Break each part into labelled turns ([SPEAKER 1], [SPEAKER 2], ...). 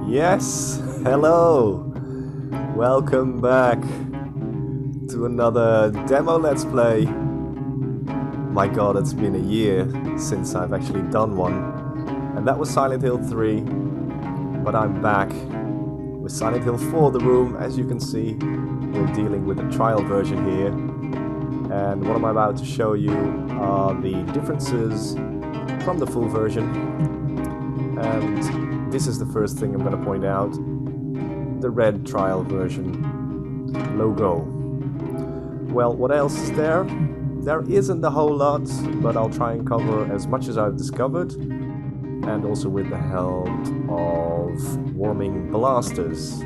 [SPEAKER 1] Yes, hello! Welcome back to another demo Let's Play. My god, it's been a year since I've actually done one. And that was Silent Hill 3. But I'm back with Silent Hill 4 The Room. As you can see, we're dealing with the trial version here. And what I'm about to show you are the differences from the full version. And this is the first thing I'm going to point out. The red trial version logo. Well, what else is there? There isn't a whole lot, but I'll try and cover as much as I've discovered. And also with the help of warming blasters.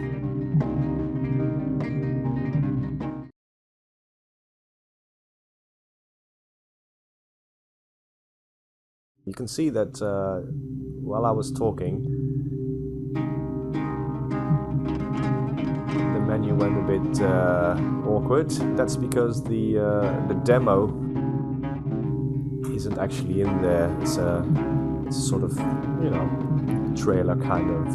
[SPEAKER 1] You can see that while I was talking, the menu went a bit awkward. That's because the demo isn't actually in there. It's a sort of, you know, trailer kind of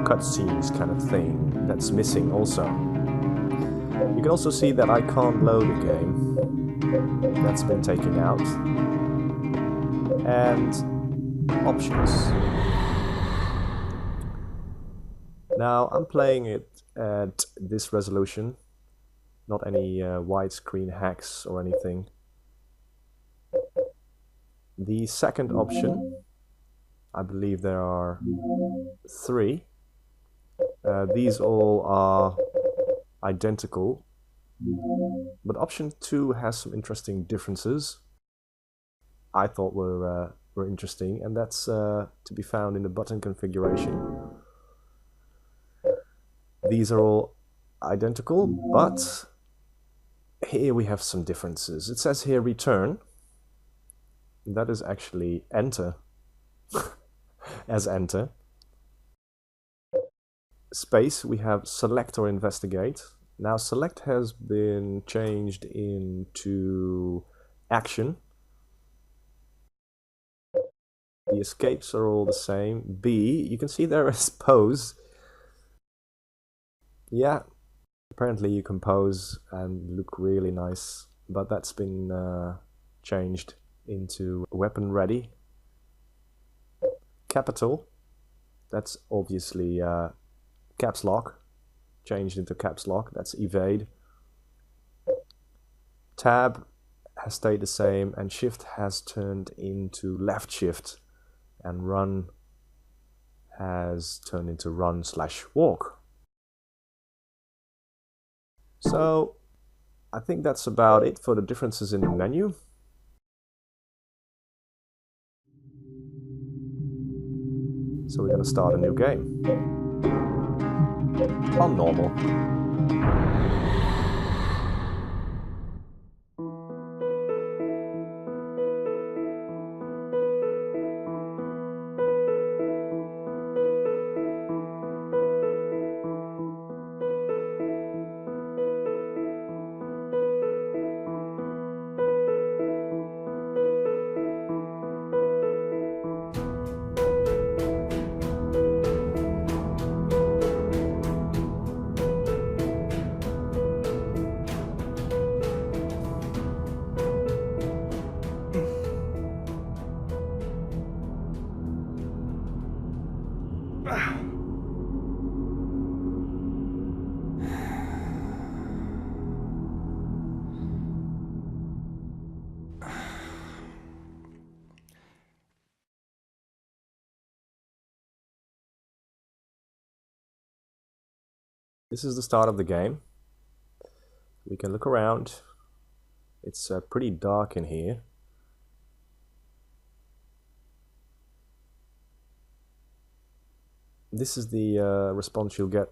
[SPEAKER 1] cutscenes kind of thing that's missing also. You can also see that I can't load a game. That's been taken out. And options. Now I'm playing it at this resolution, not any widescreen hacks or anything. The second option, I believe there are 3. These all are identical, but option 2 has some interesting differences. I thought were interesting, and that's to be found in the button configuration. These are all identical, but here we have some differences. It says here return. That is actually enter as enter. Space, we have select or investigate. Now select has been changed into action. The escapes are all the same. B, you can see there is pose. Yeah, apparently you can pose and look really nice, but that's been changed into weapon ready. Capital, that's obviously caps lock, changed into caps lock, that's evade. Tab has stayed the same, and shift has turned into left shift, and run has turned into run/walk. So I think that's about it for the differences in the menu. So we're going to start a new game on normal. This is the start of the game. We can look around. It's pretty dark in here. This is the response you'll get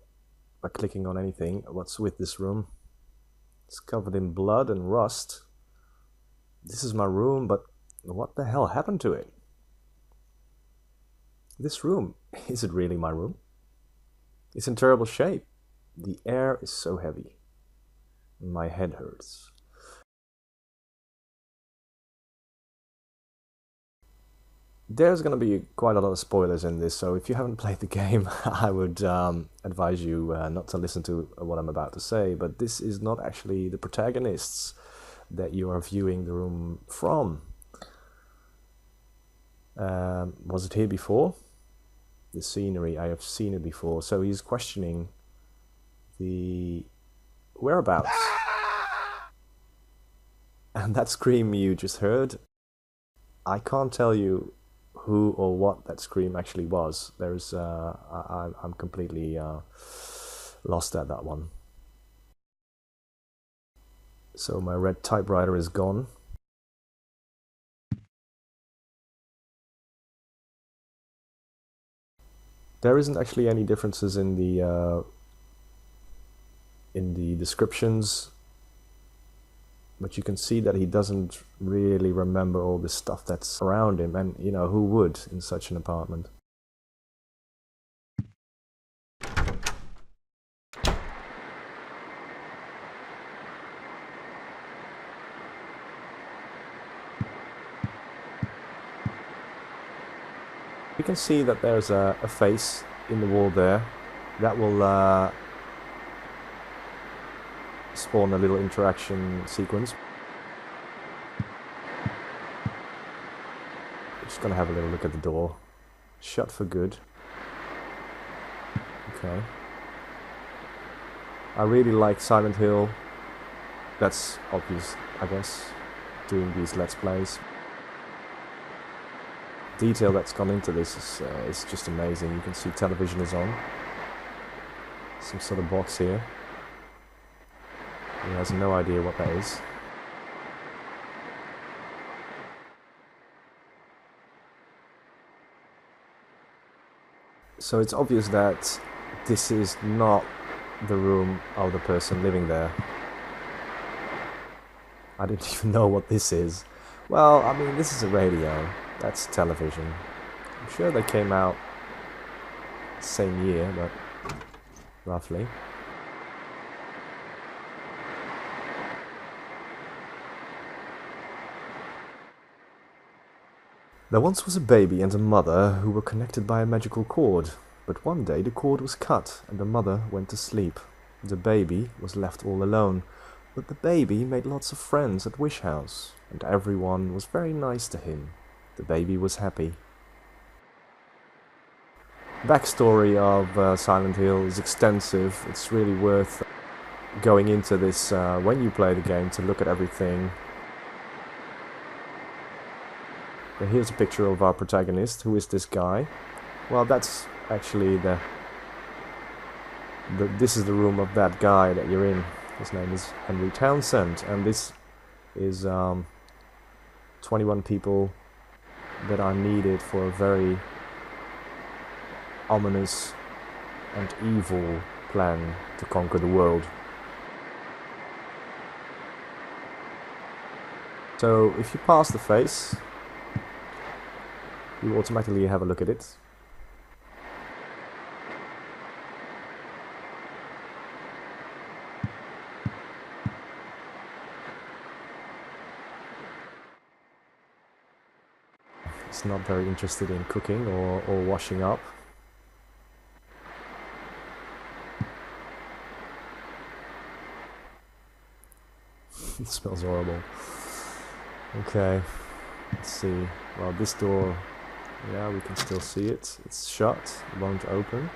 [SPEAKER 1] by clicking on anything. What's with this room? It's covered in blood and rust. This is my room, but what the hell happened to it? This room, is it really my room? It's in terrible shape. The air is so heavy. My head hurts. There's going to be quite a lot of spoilers in this, so if you haven't played the game, I would advise you not to listen to what I'm about to say, but this is not actually the protagonists that you are viewing the room from. Was it here before? The scenery, I have seen it before, so he's questioning the whereabouts. And that scream you just heard, I can't tell you who or what that scream actually was. There's, I'm completely lost at that one. So my red typewriter is gone. There isn't actually any differences in the descriptions, but you can see that he doesn't really remember all the stuff that's around him, and you know, who would in such an apartment? You can see that there's a face in the wall there. That will spawn a little interaction sequence. Just gonna have a little look at the door. Shut for good. Okay. I really like Silent Hill. That's obvious, I guess, doing these Let's Plays. Detail that's gone into this is just amazing. You can see television is on. Some sort of box here. He has no idea what that is. So it's obvious that this is not the room of the person living there. I didn't even know what this is. Well, I mean, this is a radio. That's television. I'm sure they came out same year, but roughly. There once was a baby and a mother who were connected by a magical cord, but one day the cord was cut and the mother went to sleep. The baby was left all alone, but the baby made lots of friends at Wish House, and everyone was very nice to him. The baby was happy. Backstory of Silent Hill is extensive. It's really worth going into this when you play the game to look at everything. Here's a picture of our protagonist. Who is this guy? Well, that's actually this is the room of that guy that you're in. His name is Henry Townsend, and this is 21 people that are needed for a very ominous and evil plan to conquer the world. So if you pass the face, you automatically have a look at it. He's not very interested in cooking or washing up. It smells horrible. Okay, let's see. Well, this door, yeah, we can still see it. It's shut, it won't open.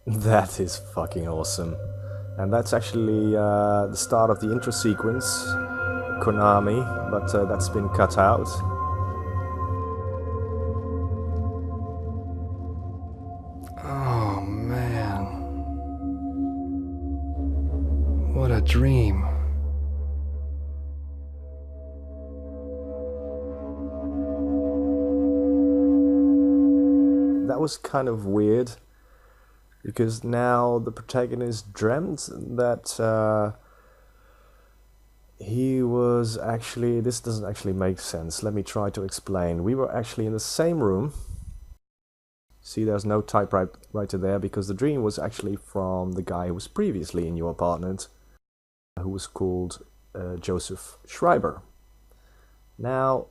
[SPEAKER 1] That is fucking awesome. And that's actually the start of the intro sequence, Konami, but that's been cut out.
[SPEAKER 2] Oh man. What a dream.
[SPEAKER 1] That was kind of weird, because now the protagonist dreamt that he was actually... This doesn't actually make sense. Let me try to explain. We were actually in the same room. See, there's no typewriter there, because the dream was actually from the guy who was previously in your apartment, who was called Joseph Schreiber. Now,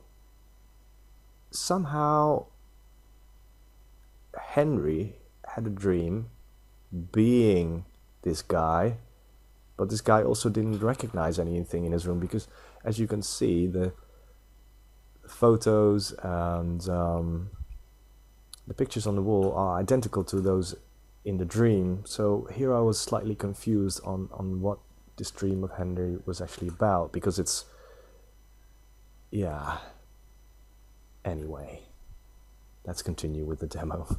[SPEAKER 1] somehow Henry had a dream being this guy, but this guy also didn't recognize anything in his room, because as you can see, the photos and the pictures on the wall are identical to those in the dream. So here I was slightly confused on what this dream of Henry was actually about, because it's... yeah. Anyway, let's continue with the demo.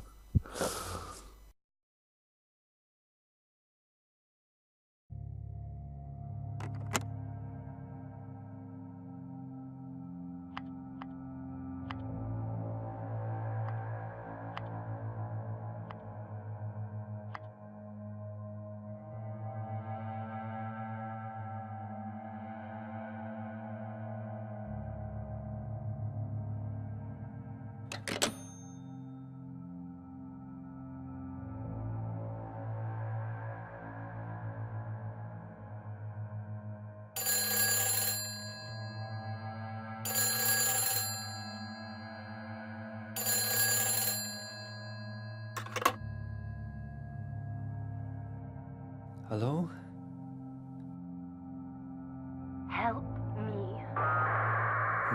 [SPEAKER 2] Hello?
[SPEAKER 3] Help me.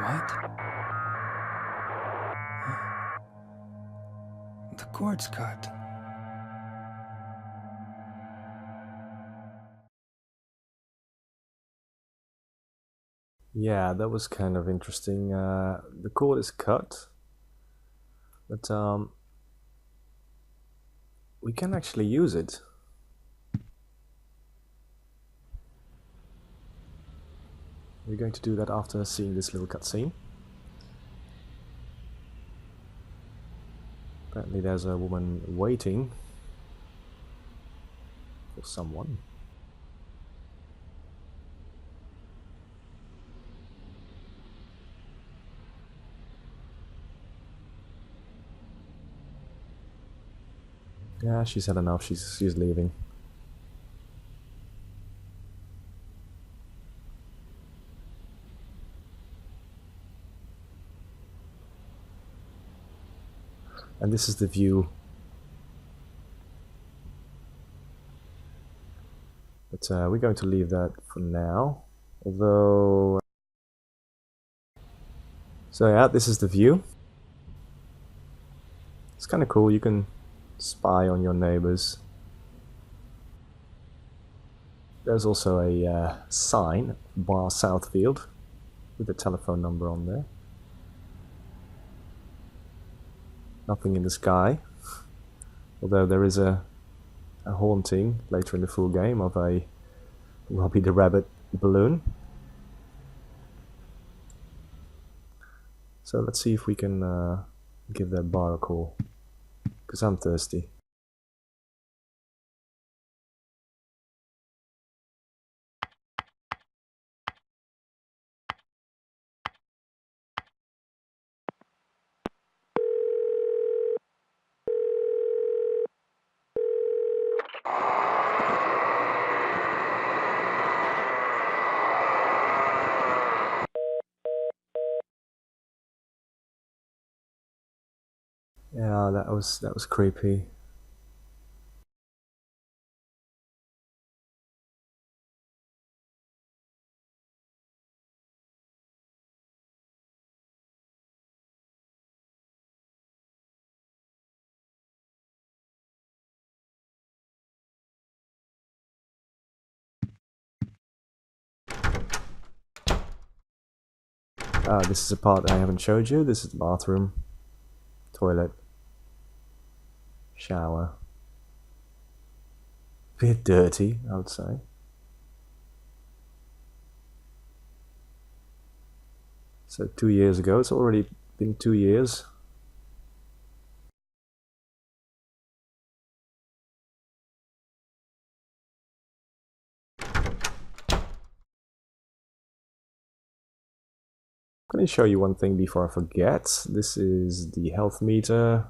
[SPEAKER 2] What? Huh? The cord's cut.
[SPEAKER 1] Yeah, that was kind of interesting. The cord is cut, but we can actually use it. We're going to do that after seeing this little cutscene. Apparently there's a woman waiting for someone. Yeah, she's had enough. She's leaving. And this is the view. But we're going to leave that for now. Although... so yeah, this is the view. It's kind of cool. You can spy on your neighbors. There's also a sign, Bar Southfield, with a telephone number on there. Nothing in the sky. Although there is a haunting later in the full game of a Robbie the Rabbit balloon. So let's see if we can give that bar a call, because I'm thirsty. Yeah, that was creepy. This is a part I haven't showed you. This is the bathroom, toilet, shower. Bit dirty, I would say. So 2 years ago, it's already been 2 years. I'm going to show you one thing before I forget. This is the health meter,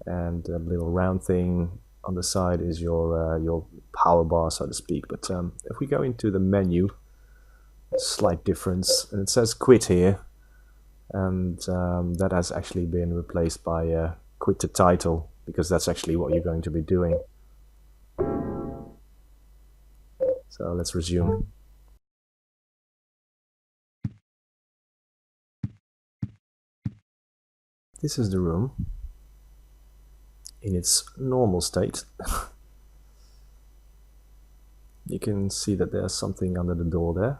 [SPEAKER 1] and a little round thing on the side is your power bar, so to speak. But if we go into the menu, a slight difference, and it says quit here, and that has actually been replaced by quit to title, because that's actually what you're going to be doing. So let's resume. This is the room in its normal state. You can see that there's something under the door there.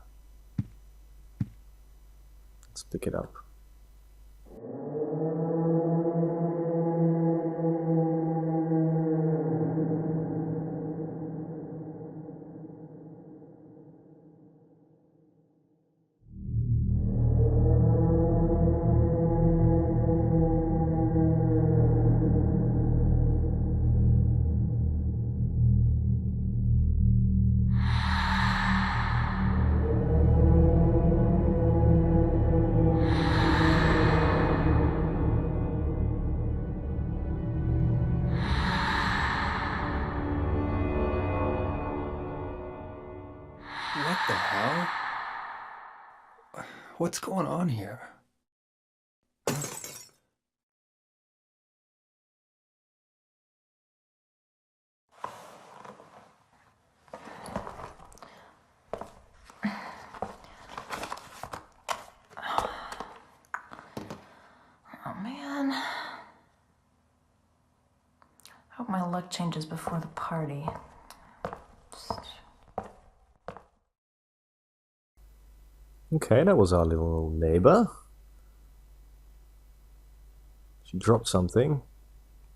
[SPEAKER 1] Let's pick it up.
[SPEAKER 2] What the hell? What's going on here?
[SPEAKER 4] Oh man. Hope my luck changes before the party.
[SPEAKER 1] Okay, that was our little neighbor. She dropped something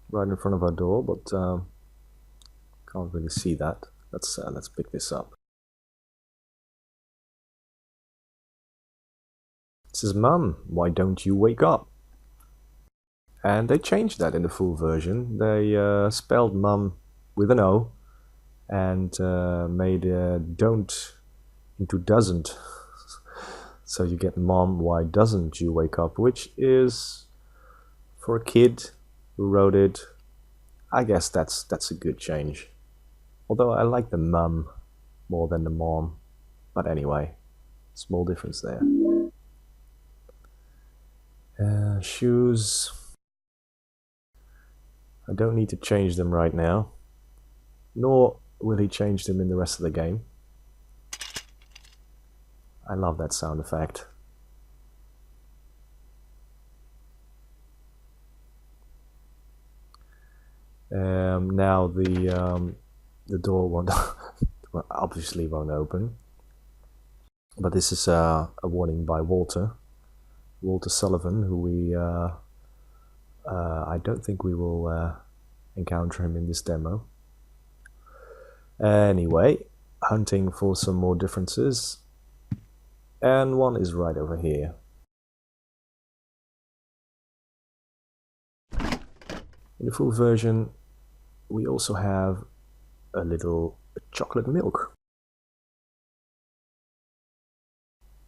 [SPEAKER 1] right in front of our door, but can't really see that. Let's pick this up. It says, "Mum, why don't you wake up?" And they changed that in the full version. They spelled mum with an O and made don't into doesn't. So you get, "Mom, why doesn't you wake up?" Which is, for a kid who wrote it, I guess that's a good change. Although I like the mum more than the mom. But anyway, small difference there. Shoes. I don't need to change them right now. Nor will he change them in the rest of the game. I love that sound effect. Now the door won't obviously won't open. But this is a warning by Walter Sullivan, who we I don't think we will encounter him in this demo. Anyway, hunting for some more differences, and one is right over here. In the full version, we also have a little chocolate milk.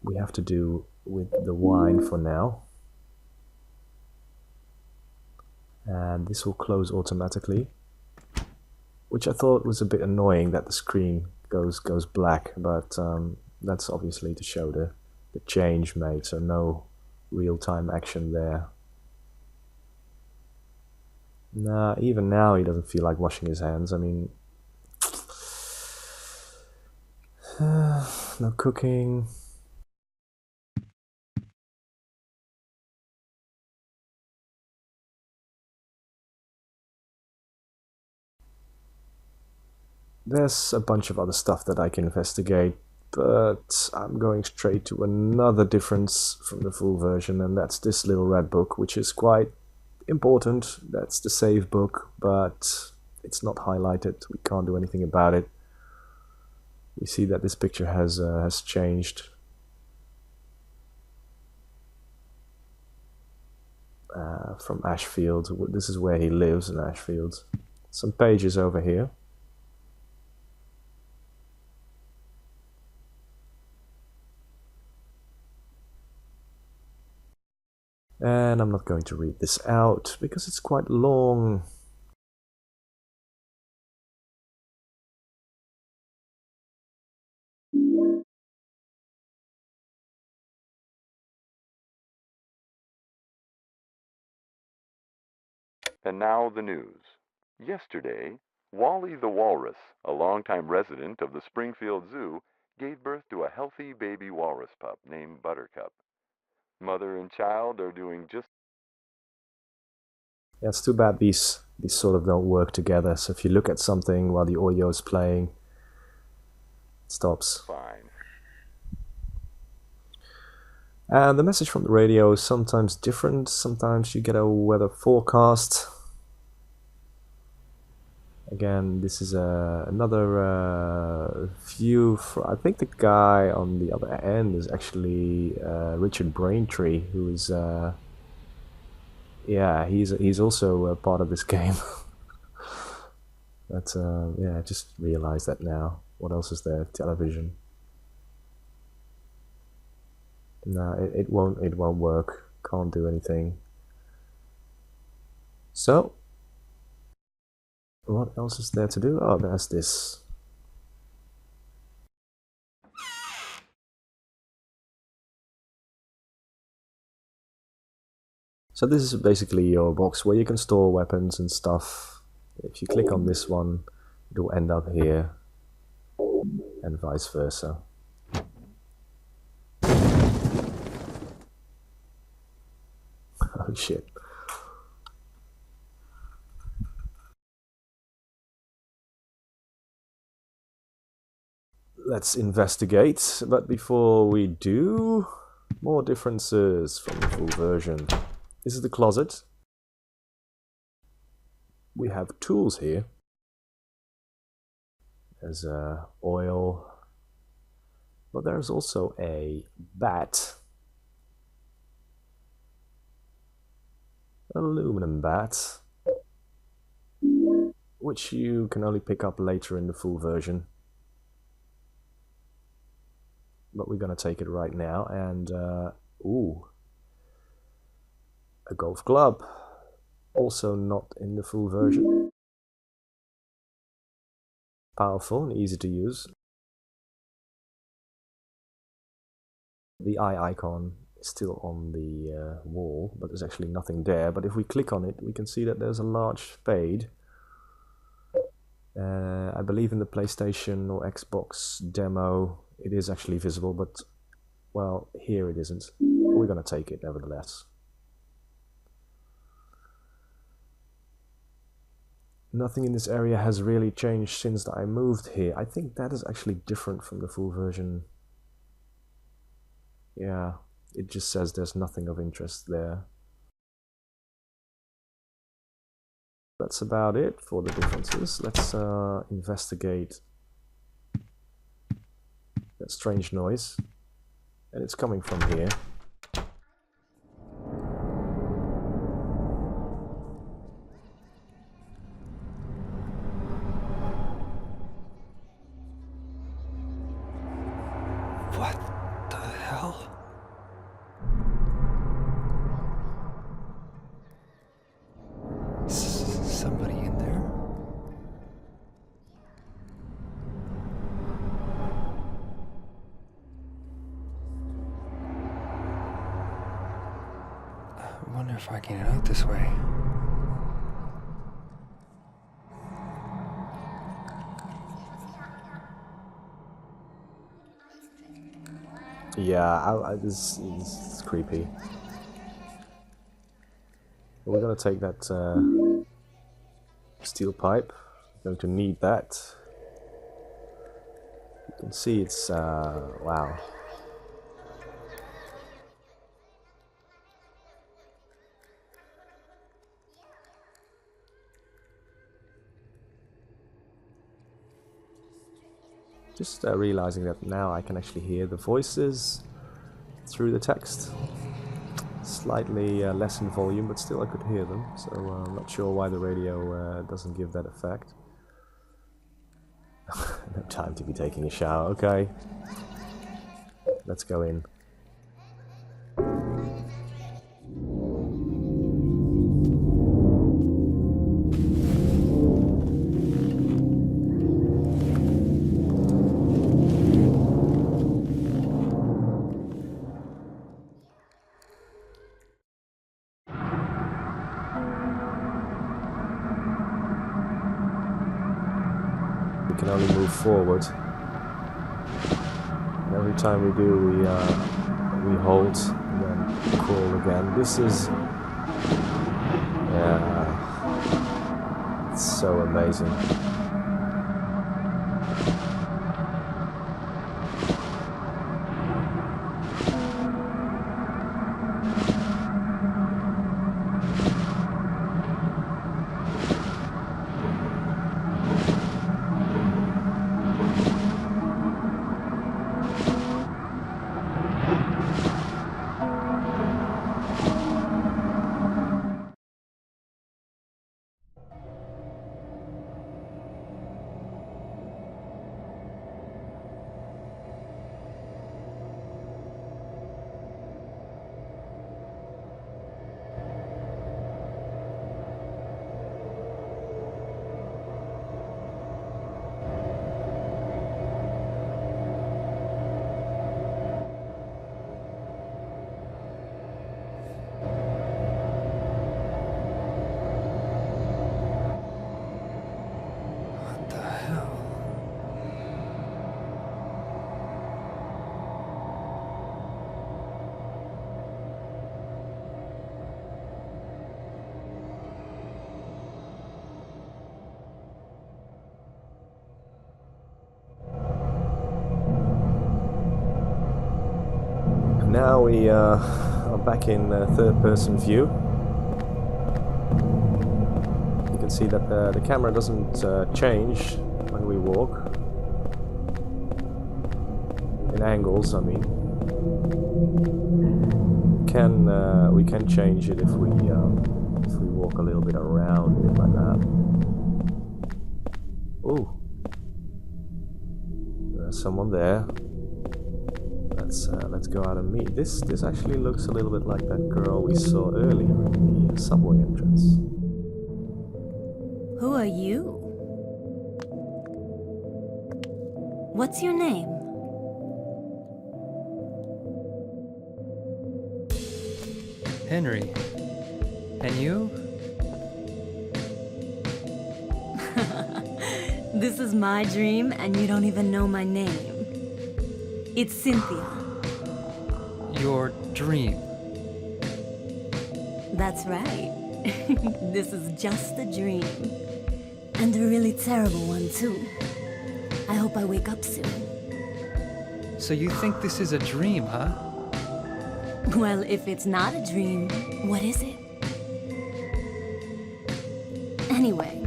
[SPEAKER 1] We have to do with the wine for now. And this will close automatically, which I thought was a bit annoying that the screen goes black, but that's obviously to show the change made, so no real-time action there. Nah, even now he doesn't feel like washing his hands. I mean, no cooking. There's a bunch of other stuff that I can investigate, but I'm going straight to another difference from the full version, and that's this little red book, which is quite important. That's the save book, but it's not highlighted. We can't do anything about it. We see that this picture has changed. From Ashfield. This is where he lives, in Ashfield. Some pages over here. And I'm not going to read this out because it's quite long.
[SPEAKER 5] And now the news. Yesterday, Wally the Walrus, a longtime resident of the Springfield Zoo, gave birth to a healthy baby walrus pup named Buttercup. Mother and child are doing just...
[SPEAKER 1] Yeah, it's too bad these sort of don't work together. So if you look at something while the audio is playing, it stops.
[SPEAKER 5] fine.
[SPEAKER 1] And the message from the radio is sometimes different. Sometimes you get a weather forecast. Again, this is another view. I think the guy on the other end is actually Richard Braintree, who is, yeah, he's also part of this game. But yeah, I just realized that now. What else is there? Television. No, it won't work. Can't do anything. So, what else is there to do? Oh, there's this. So this is basically your box where you can store weapons and stuff. If you click on this one, it will end up here, and vice versa. Oh shit. Let's investigate, but before we do, more differences from the full version. This is the closet. We have tools here. There's oil, but there's also a bat. Aluminum bat, which you can only pick up later in the full version. But we're gonna take it right now, and ooh, a golf club, also not in the full version. Powerful and easy to use. The eye icon is still on the wall, but there's actually nothing there. But if we click on it, we can see that there's a large spade. I believe in the PlayStation or Xbox demo it is actually visible, but well, here it isn't. We're gonna take it nevertheless. Nothing in this area has really changed since I moved here. I think that is actually different from the full version. Yeah, it just says there's nothing of interest there. That's about it for the differences. Let's investigate that strange noise. And it's coming from here.
[SPEAKER 2] What the hell? Somebody in there? I wonder if I can get out this way.
[SPEAKER 1] Yeah, this is creepy. We're gonna take that steel pipe. We're going to need that. can see it's, wow. Just realizing that now I can actually hear the voices through the text. Slightly less in volume, but still I could hear them, so I'm not sure why the radio doesn't give that effect. No time to be taking a shower, okay. Let's go in. We can only move forward. And every time we do, we hold and then crawl again. This is, yeah, it's so amazing.
[SPEAKER 2] What the hell?
[SPEAKER 1] Now we are back in third-person view. You can see that the camera doesn't change when we walk. In angles, I mean. We can change it if we walk a little bit around it like that. Ooh, there's someone there. Let's go out and meet. This actually looks a little bit like that girl we saw earlier in the subway entrance.
[SPEAKER 6] Who are you? What's your name?
[SPEAKER 2] Henry. And you?
[SPEAKER 6] This is my dream, and you don't even know my name. It's Cynthia.
[SPEAKER 2] Your dream.
[SPEAKER 6] That's right. This is just a dream. And a really terrible one, too. I hope I wake up soon.
[SPEAKER 2] So you think this is a dream, huh?
[SPEAKER 6] Well, if it's not a dream, what is it? Anyway,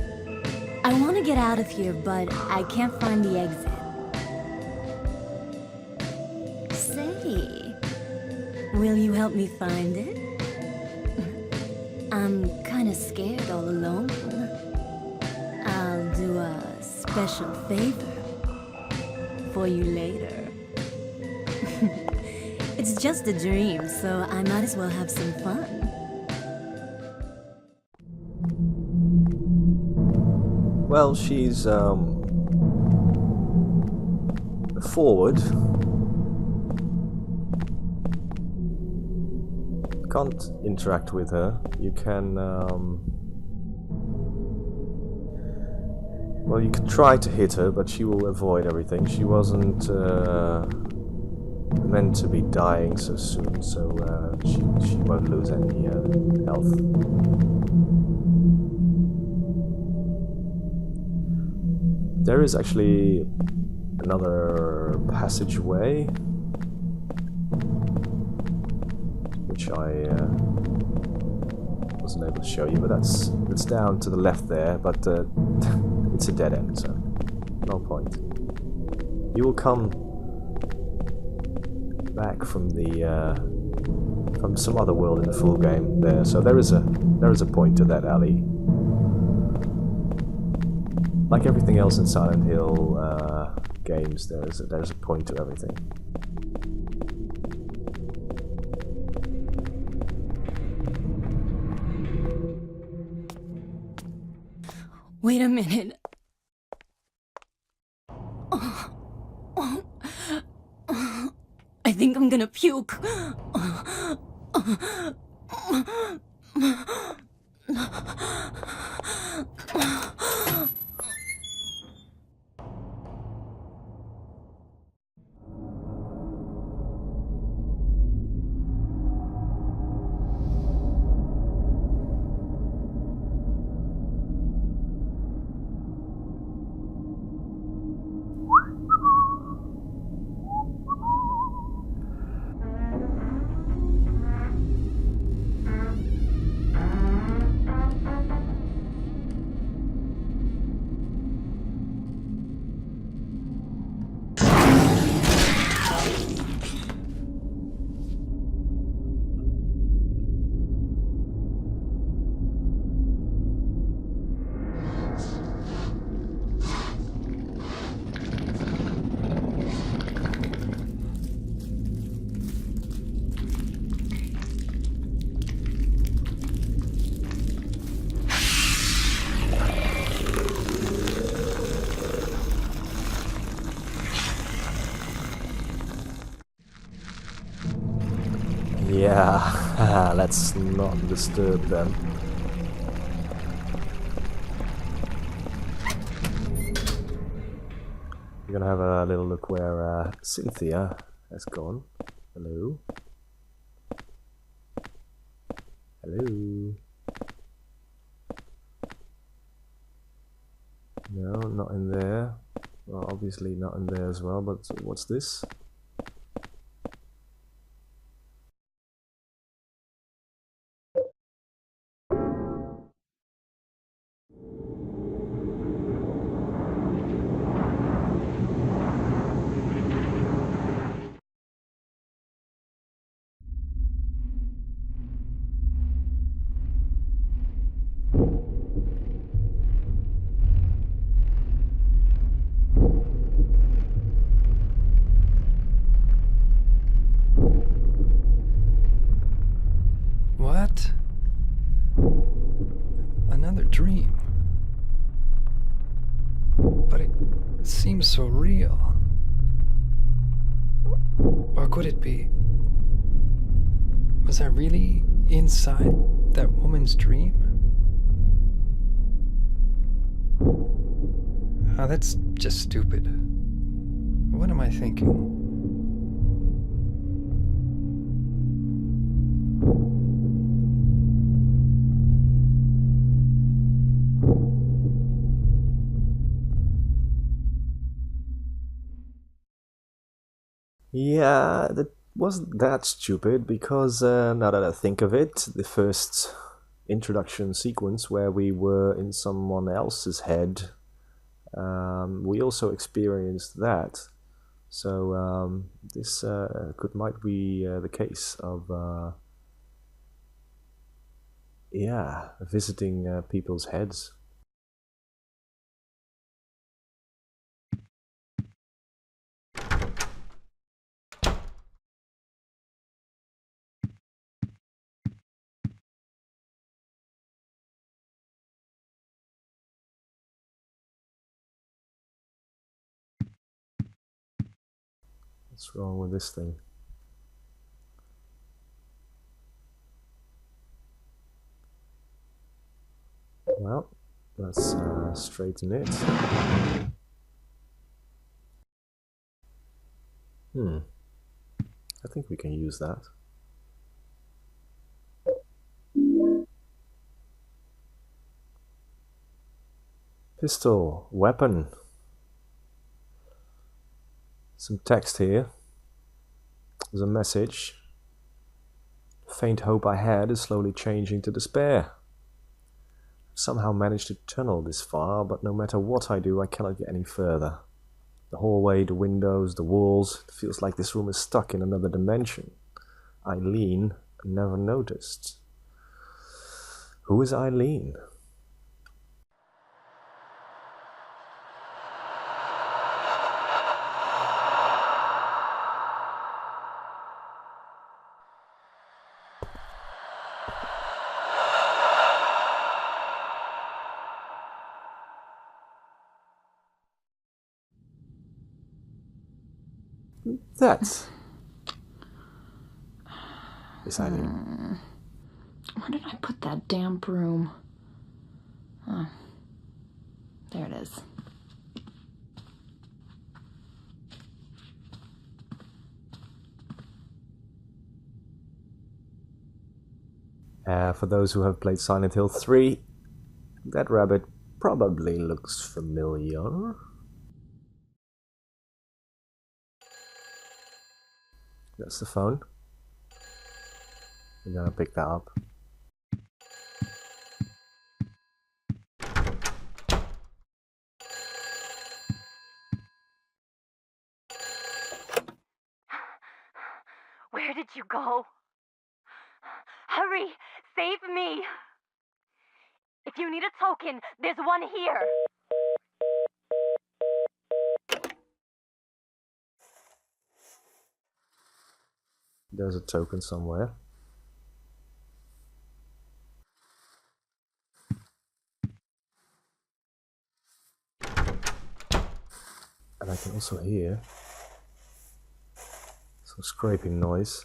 [SPEAKER 6] I want to get out of here, but I can't find the exit. Say, will you help me find it? I'm kind of scared all alone. I'll do a special favor for you later. It's just a dream, so I might as well have some fun.
[SPEAKER 1] Well, she's forward. Can't interact with her. You can well, you could try to hit her, but she will avoid everything. She wasn't meant to be dying so soon, so she won't lose any health. There is actually another passageway, which I wasn't able to show you, but it's down to the left there, but it's a dead end, so no point. You will come back from the from some other world in the full game there, so there is a point to that alley. Like everything else in Silent Hill games, there's a point to everything.
[SPEAKER 6] Wait a minute. I think I'm gonna puke.
[SPEAKER 1] Yeah, let's not disturb them. We're gonna have a little look where Cynthia has gone. Hello? Hello? No, not in there. Well, obviously not in there as well, but what's this?
[SPEAKER 2] What? Another dream. But it seems so real. Or could it be? Was I really inside that woman's dream? Oh, that's just stupid. What am I thinking?
[SPEAKER 1] Yeah, that wasn't that stupid because now that I think of it, the first introduction sequence where we were in someone else's head, we also experienced that. So this might be the case of yeah, visiting people's heads. What's wrong with this thing? Well, let's straighten it. I think we can use that. Pistol, weapon. Some text here. There's a message. Faint hope I had is slowly changing to despair. I've somehow managed to tunnel this far, but no matter what I do, I cannot get any further. The hallway, the windows, the walls, it feels like this room is stuck in another dimension. Eileen never noticed. Who is Eileen? That is Eileen.
[SPEAKER 4] Where did I put that damn broom? Oh, there it is.
[SPEAKER 1] For those who have played Silent Hill 3, that rabbit probably looks familiar. That's the phone. We're gonna pick that up.
[SPEAKER 3] Where did you go? Hurry! Save me! If you need a token, there's one here.
[SPEAKER 1] There's a token somewhere. And I can also hear some scraping noise.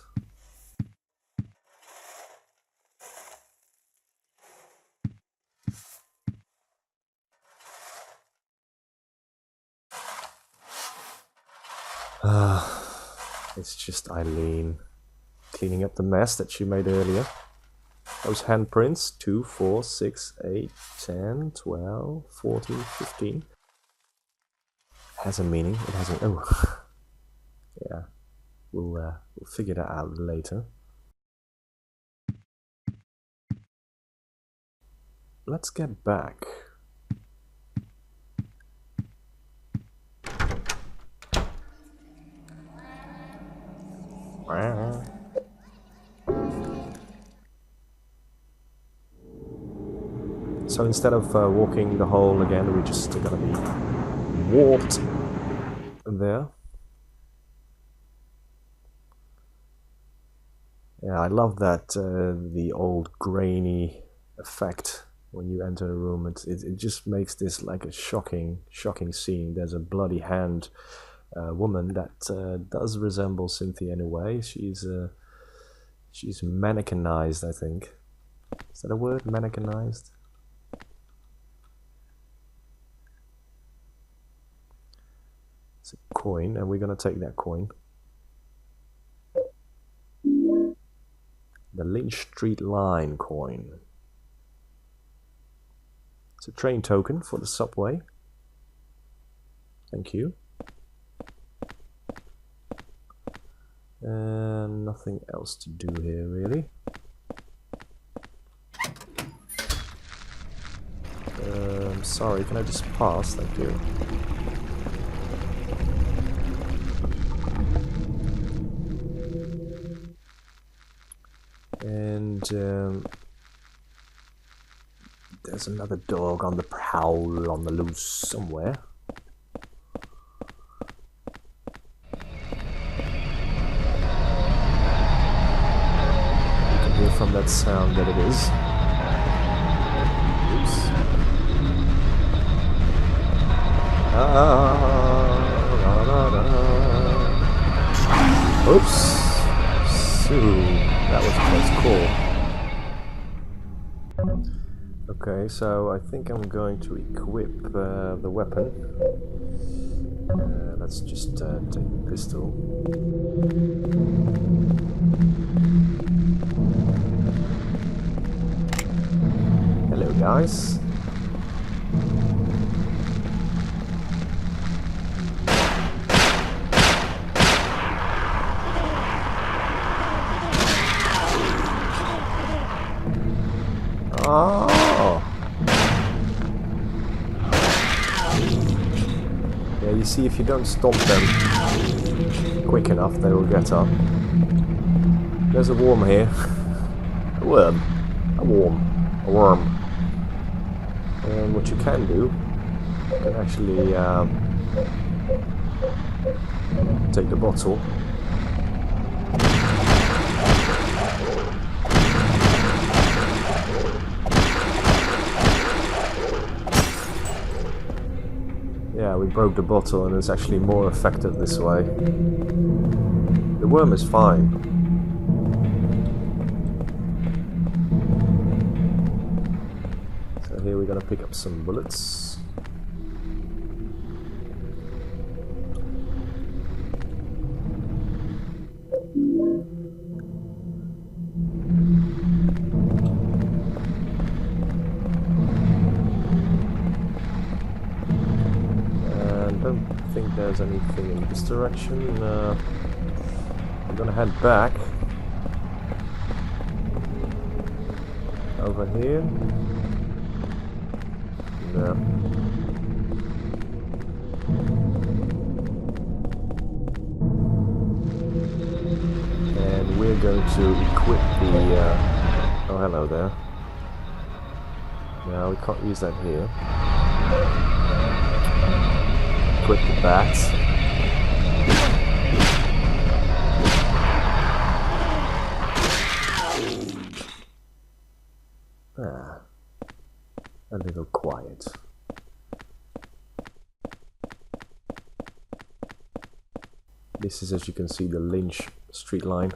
[SPEAKER 1] It's just Eileen cleaning up the mess that she made earlier. Those handprints, 2, 4, 6, 8, 10, 12, 14, 15. Has a meaning. It has a... Oh. Yeah. We'll figure that out later. Let's get back. So instead of walking the hole again, we're just gonna be warped there. Yeah, I love that the old grainy effect when you enter a room. It just makes this like a shocking scene. There's a bloody hand woman that does resemble Cynthia in a way. She's mannequinized, I think. Is that a word? Mannequinized? It's a coin, and we're gonna take that coin. The Lynch Street Line coin. It's a train token for the subway. Thank you. And nothing else to do here, really. Sorry, can I just pass? Thank you. And there's another dog on the prowl, on the loose somewhere. You can hear from that sound that it is. Oops. Oops. So that was a close call. Okay, so I think I'm going to equip the weapon. Let's just take the pistol. Hello, guys. you see, if you don't stomp them quick enough, they will get up. There's a worm here. A worm. A worm. A worm. And what you can do, you can actually take the bottle. Yeah, we broke the bottle and it's actually more effective this way. The worm is fine. So here we're gonna pick up some bullets. I don't think there's anything in this direction. I'm gonna head back over here. No. And we're going to equip the oh, hello there. No, we can't use that here. Equip the bats. A little quiet. This is, as you can see, the Lynch street line.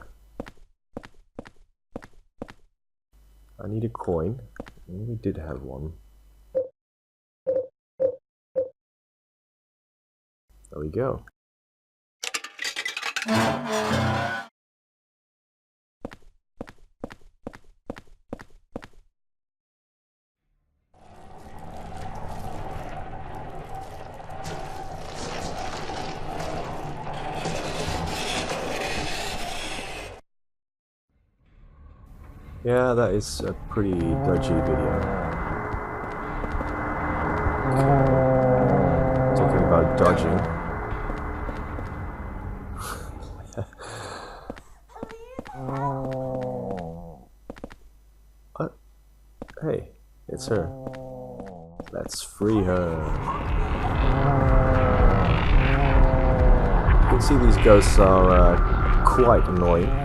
[SPEAKER 1] I need a coin. We did have one. There we go. Yeah, that is a pretty dodgy video. Talking about dodging. What? Hey, it's her. Let's free her. You can see these ghosts are quite annoying.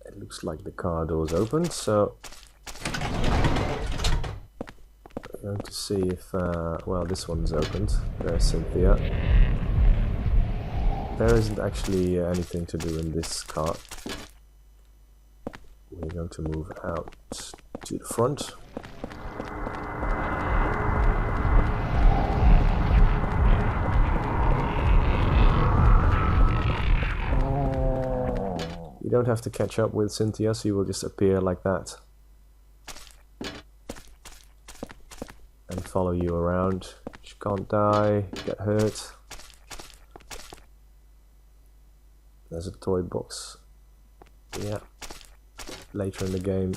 [SPEAKER 1] It looks like the car door's opened, so I'm going to see if, well, this one's opened. There's Cynthia. There isn't actually anything to do in this car. We're going to move out to the front. You don't have to catch up with Cynthia, so you will just appear like that and follow you around. She can't die, get hurt. There's a toy box. Yeah. Later in the game.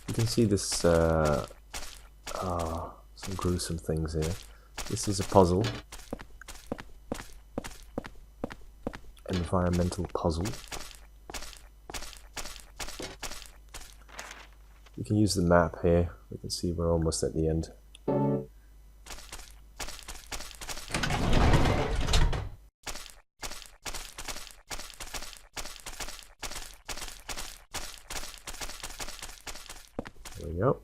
[SPEAKER 1] You can see this, some gruesome things here. This is a puzzle. Environmental puzzle. You can use the map here. You can see we're almost at the end. There we go.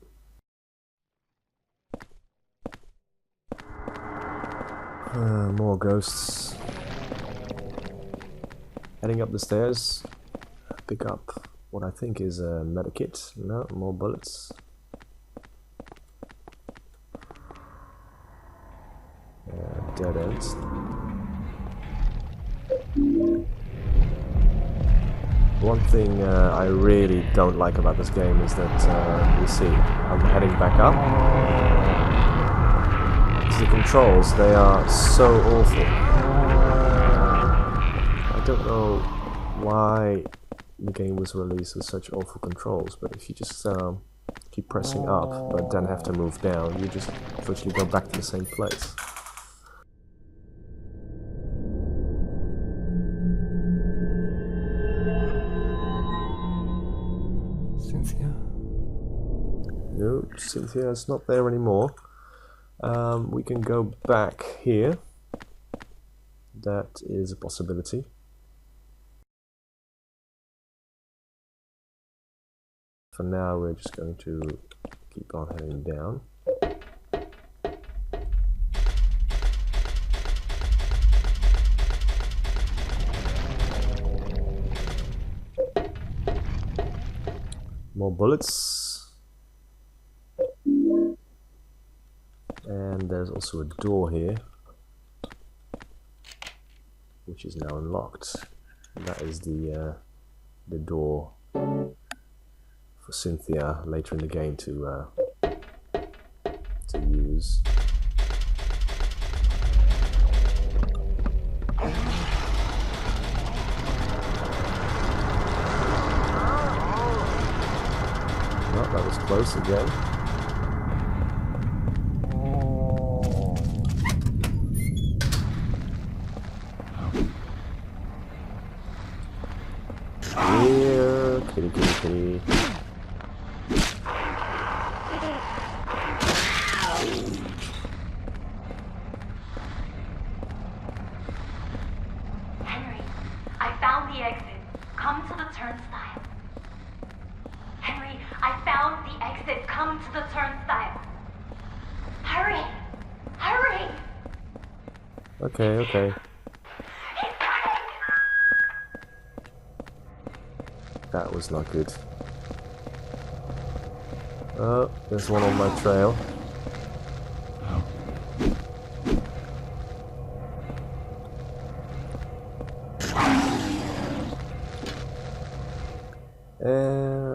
[SPEAKER 1] More ghosts. Heading up the stairs. Pick up what I think is a medikit. No, more bullets. Dead ends. One thing I really don't like about this game is that, you see, I'm heading back up. The controls, they are so awful. I don't know why the game was released with such awful controls, but if you just keep pressing up, but then have to move down, you just virtually go back to the same place.
[SPEAKER 2] Cynthia?
[SPEAKER 1] No, Cynthia's not there anymore. We can go back here. That is a possibility. For now, we're just going to keep on heading down. More bullets. And there's also a door here, which is now unlocked. And that is the door for Cynthia later in the game to use. Oh, that was close again. Here, kitty, kitty, kitty.
[SPEAKER 3] Henry, I found the exit. Come to the turnstile. Henry, I found the exit. Come to the turnstile. Hurry! Hurry!
[SPEAKER 1] Okay, okay.
[SPEAKER 3] He's coming!
[SPEAKER 1] That was not good. Oh, there's one on my trail.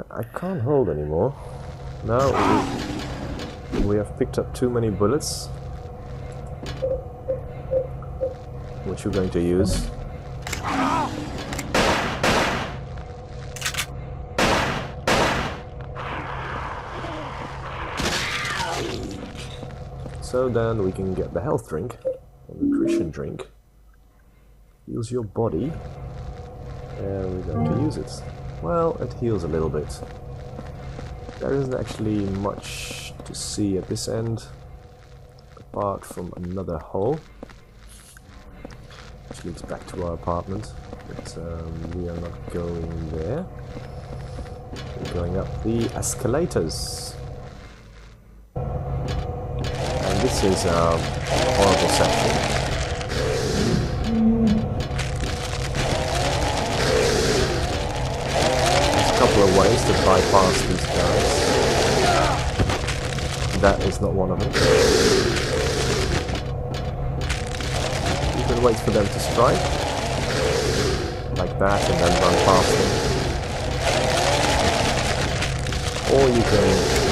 [SPEAKER 1] I can't hold anymore. No, we have picked up too many bullets, which we're going to use. So then we can get the health drink, or nutrition drink. Heals your body, and we're going to use it. Well, it heals a little bit. There isn't actually much to see at this end, apart from another hole, which leads back to our apartment, but we are not going there. We're going up the escalators. And this is a horrible section. Of ways to bypass these guys. That is not one of them. You can wait for them to strike, like that, and then run past them. Or you can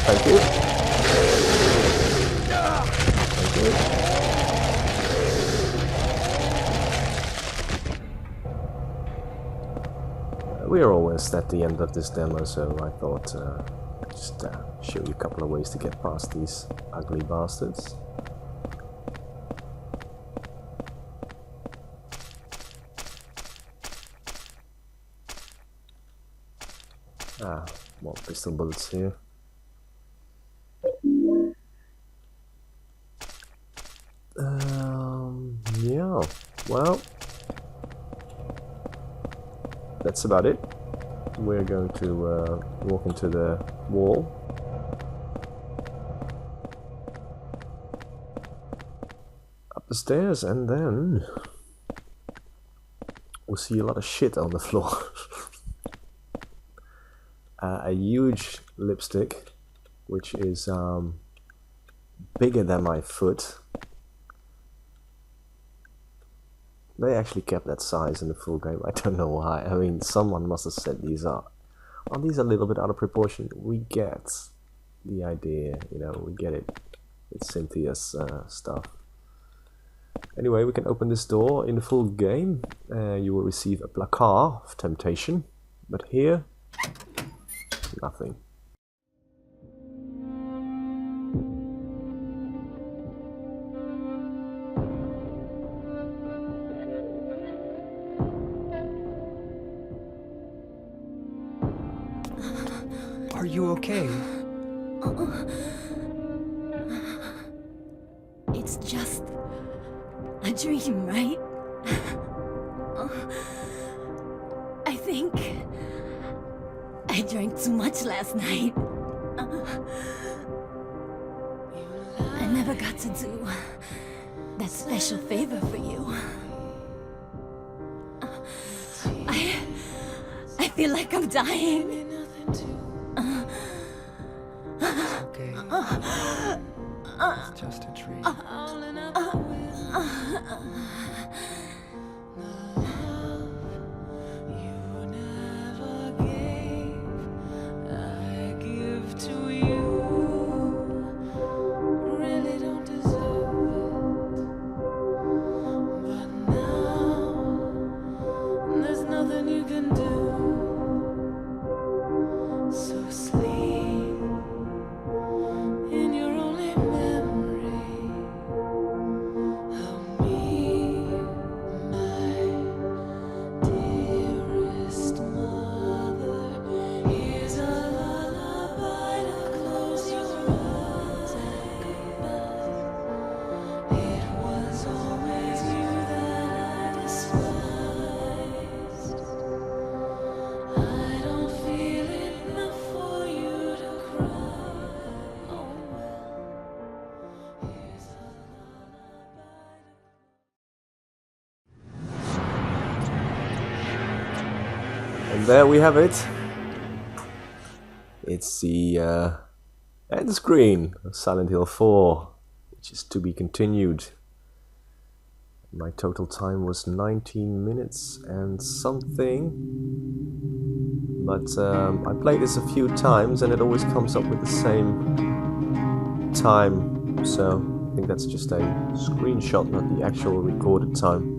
[SPEAKER 1] Thank you. We are almost at the end of this demo, so I thought just show you a couple of ways to get past these ugly bastards. More pistol bullets here. Yeah, well, that's about it. We're going to walk into the wall. the stairs, and then we'll see a lot of shit on the floor. A huge lipstick, which is bigger than my foot. They actually kept that size in the full game. I don't know why. I mean, someone must have said these are... Well, these are a little bit out of proportion. We get the idea, you know, we get it. It's Cynthia's stuff. Anyway, we can open this door. In the full game, you will receive a placard of temptation. But here, nothing.
[SPEAKER 2] Are you okay?
[SPEAKER 6] It's just a dream, right? I think I drank too much last night. I never got to do that special favor for you. I feel like I'm dying.
[SPEAKER 2] It's okay. It's just a dream.
[SPEAKER 1] And there we have it. It's the end screen of Silent Hill 4, which is to be continued. My total time was 19 minutes and something. But I played this a few times and it always comes up with the same time. So I think that's just a screenshot, not the actual recorded time.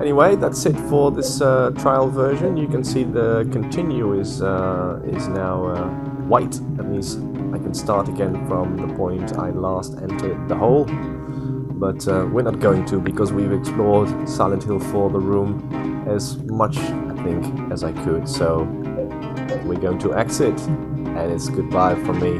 [SPEAKER 1] Anyway, that's it for this trial version. You can see the continue is now white. That means I can start again from the point I last entered the hole. But we're not going to, because we've explored Silent Hill 4, the room, as much, I think, as I could. So we're going to exit, and it's goodbye from me.